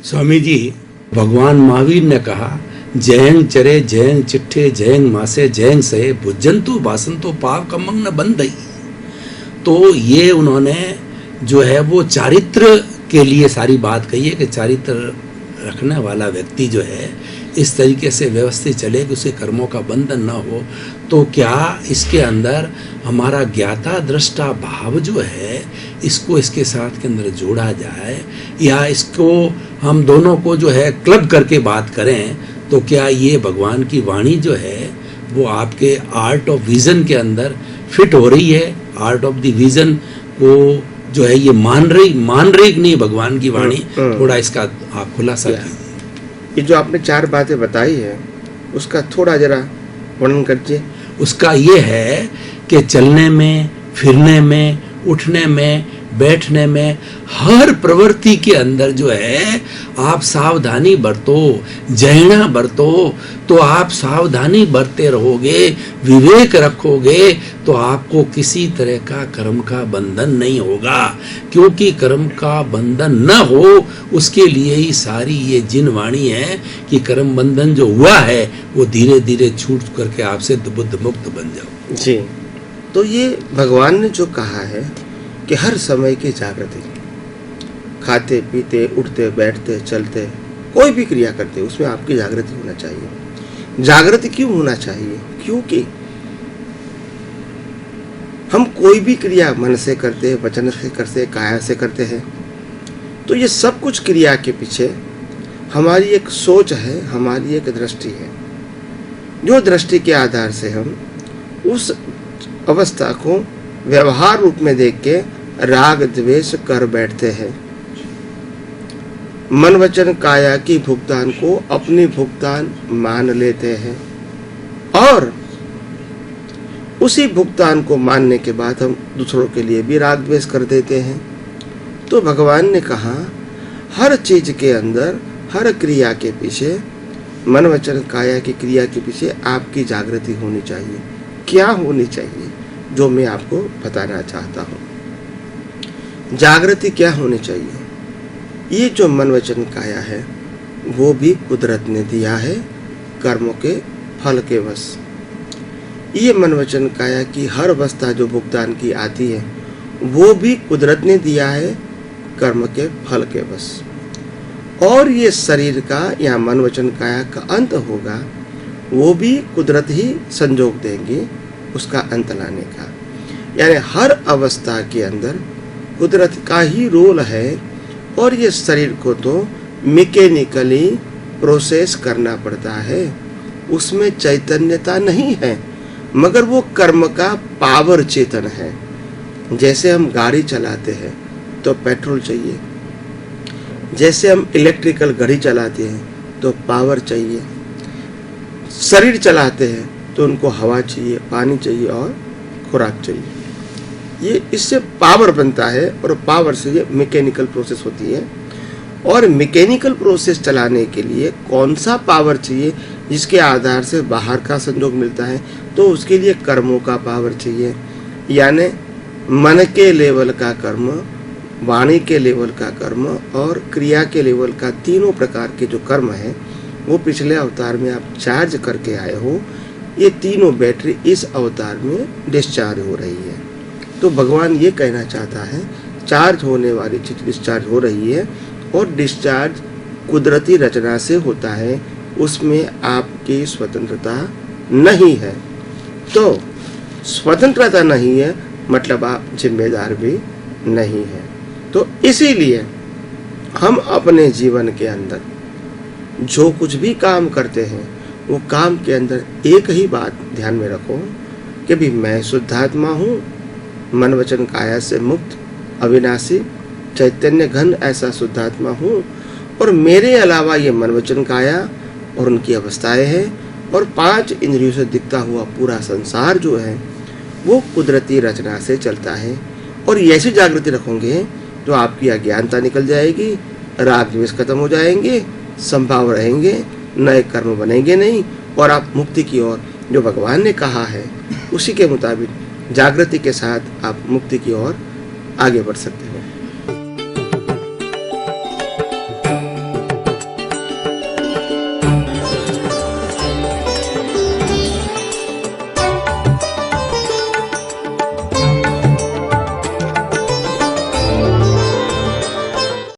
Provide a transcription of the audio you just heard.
स्वामी जी, भगवान महावीर ने कहा, जयंग चरे जयंग चिट्ठे जयंग मासे जयंग सहे भुजंतु बासंतो पाप कमंग न बंधई। तो ये उन्होंने जो है वो चारित्र के लिए सारी बात कही है कि चारित्र रखने वाला व्यक्ति जो है इस तरीके से व्यवस्थित चले कि उसे कर्मों का बंधन न हो। तो क्या इसके अंदर हमारा ज्ञाता दृष्टा भाव जो है इसको इसके साथ के अंदर जोड़ा जाए, या इसको हम दोनों को जो है क्लब करके बात करें, तो क्या ये भगवान की वाणी जो है वो आपके आर्ट ऑफ विजन के अंदर फिट हो रही है? आर्ट ऑफ द विजन को जो है ये मान रही कि नहीं भगवान की वाणी? थोड़ा इसका आप खुलासा कीजिए। ये जो आपने 4 बातें बताई है उसका थोड़ा जरा वर्णन करिए। उसका ये है कि चलने में, फिरने में, उठने में, बैठने में, हर प्रवृत्ति के अंदर जो है आप सावधानी बरतो, जैना बरतो। तो आप सावधानी बरते रहोगे, विवेक रखोगे, तो आपको किसी तरह का कर्म का बंधन नहीं होगा। क्योंकि कर्म का बंधन न हो उसके लिए ही सारी ये जिन वाणी है कि कर्म बंधन जो हुआ है वो धीरे धीरे छूट करके आपसे बुद्ध मुक्त बन जाओ। जी, तो ये भगवान ने जो कहा है कि हर समय की जागृति, खाते पीते उठते बैठते चलते कोई भी क्रिया करते उसमें आपकी जागृति होना चाहिए। जागृति क्यों होना चाहिए? क्योंकि हम कोई भी क्रिया मन से करते हैं, वचन से करते हैं, काया से करते हैं, तो ये सब कुछ क्रिया के पीछे हमारी एक सोच है, हमारी एक दृष्टि है। जो दृष्टि के आधार से हम उस अवस्था को व्यवहार रूप में देख के राग द्वेष कर बैठते हैं। मन वचन काया की भुगतान को अपनी भुगतान मान लेते हैं और उसी भुगतान को मानने के बाद हम दूसरों के लिए भी राग द्वेष कर देते हैं। तो भगवान ने कहा हर चीज के अंदर, हर क्रिया के पीछे, मन वचन काया की क्रिया के पीछे आपकी जागृति होनी चाहिए। क्या होनी चाहिए? जो मैं आपको बताना चाहता हूँ। जागृति क्या होनी चाहिए? ये जो मन वचन काया है वो भी कुदरत ने दिया है कर्मों के फल के वश। ये मन वचन काया की हर अवस्था जो भुगतान की आती है वो भी कुदरत ने दिया है कर्म के फल के वश। और ये शरीर का या मन वचन काया का अंत होगा वो भी कुदरत ही संजोग देंगे उसका अंत लाने का। यानी हर अवस्था के अंदर कुदरत का ही रोल है। और ये शरीर को तो मैकेनिकली प्रोसेस करना पड़ता है, उसमें चैतन्यता नहीं है, मगर वो कर्म का पावर चेतन है। जैसे हम गाड़ी चलाते हैं तो पेट्रोल चाहिए, जैसे हम इलेक्ट्रिकल घड़ी चलाते हैं तो पावर चाहिए, शरीर चलाते हैं तो उनको हवा चाहिए, पानी चाहिए और खुराक चाहिए। ये इससे पावर बनता है और पावर से ये मैकेनिकल प्रोसेस होती है। और मैकेनिकल प्रोसेस चलाने के लिए कौन सा पावर चाहिए जिसके आधार से बाहर का संयोग मिलता है? तो उसके लिए कर्मों का पावर चाहिए। यानी मन के लेवल का कर्म, वाणी के लेवल का कर्म और क्रिया के लेवल का, तीनों प्रकार के जो कर्म है वो पिछले अवतार में आप चार्ज करके आए हो। ये तीनों बैटरी इस अवतार में डिस्चार्ज हो रही है। तो भगवान ये कहना चाहता है चार्ज होने वाली चीज डिस्चार्ज हो रही है और डिस्चार्ज कुदरती रचना से होता है, उसमें आपकी स्वतंत्रता नहीं है। तो स्वतंत्रता नहीं है मतलब आप जिम्मेदार भी नहीं है। तो इसीलिए हम अपने जीवन के अंदर जो कुछ भी काम करते हैं वो काम के अंदर एक ही बात ध्यान में रखो कि भी मैं शुद्धात्मा हूँ, मन वचन काया से मुक्त, अविनाशी, चैतन्य घन ऐसा शुद्धात्मा हूँ, और मेरे अलावा ये मन वचन काया और उनकी अवस्थाएं हैं और 5 इंद्रियों से दिखता हुआ पूरा संसार जो है वो कुदरती रचना से चलता है। और ऐसी जागृति रखोगे तो आपकी अज्ञानता निकल जाएगी, राग द्वेष खत्म हो जाएंगे, संभाव रहेंगे, नए कर्म बनेंगे नहीं और आप मुक्ति की ओर, जो भगवान ने कहा है उसी के मुताबिक जागृति के साथ आप मुक्ति की ओर आगे बढ़ सकते हैं।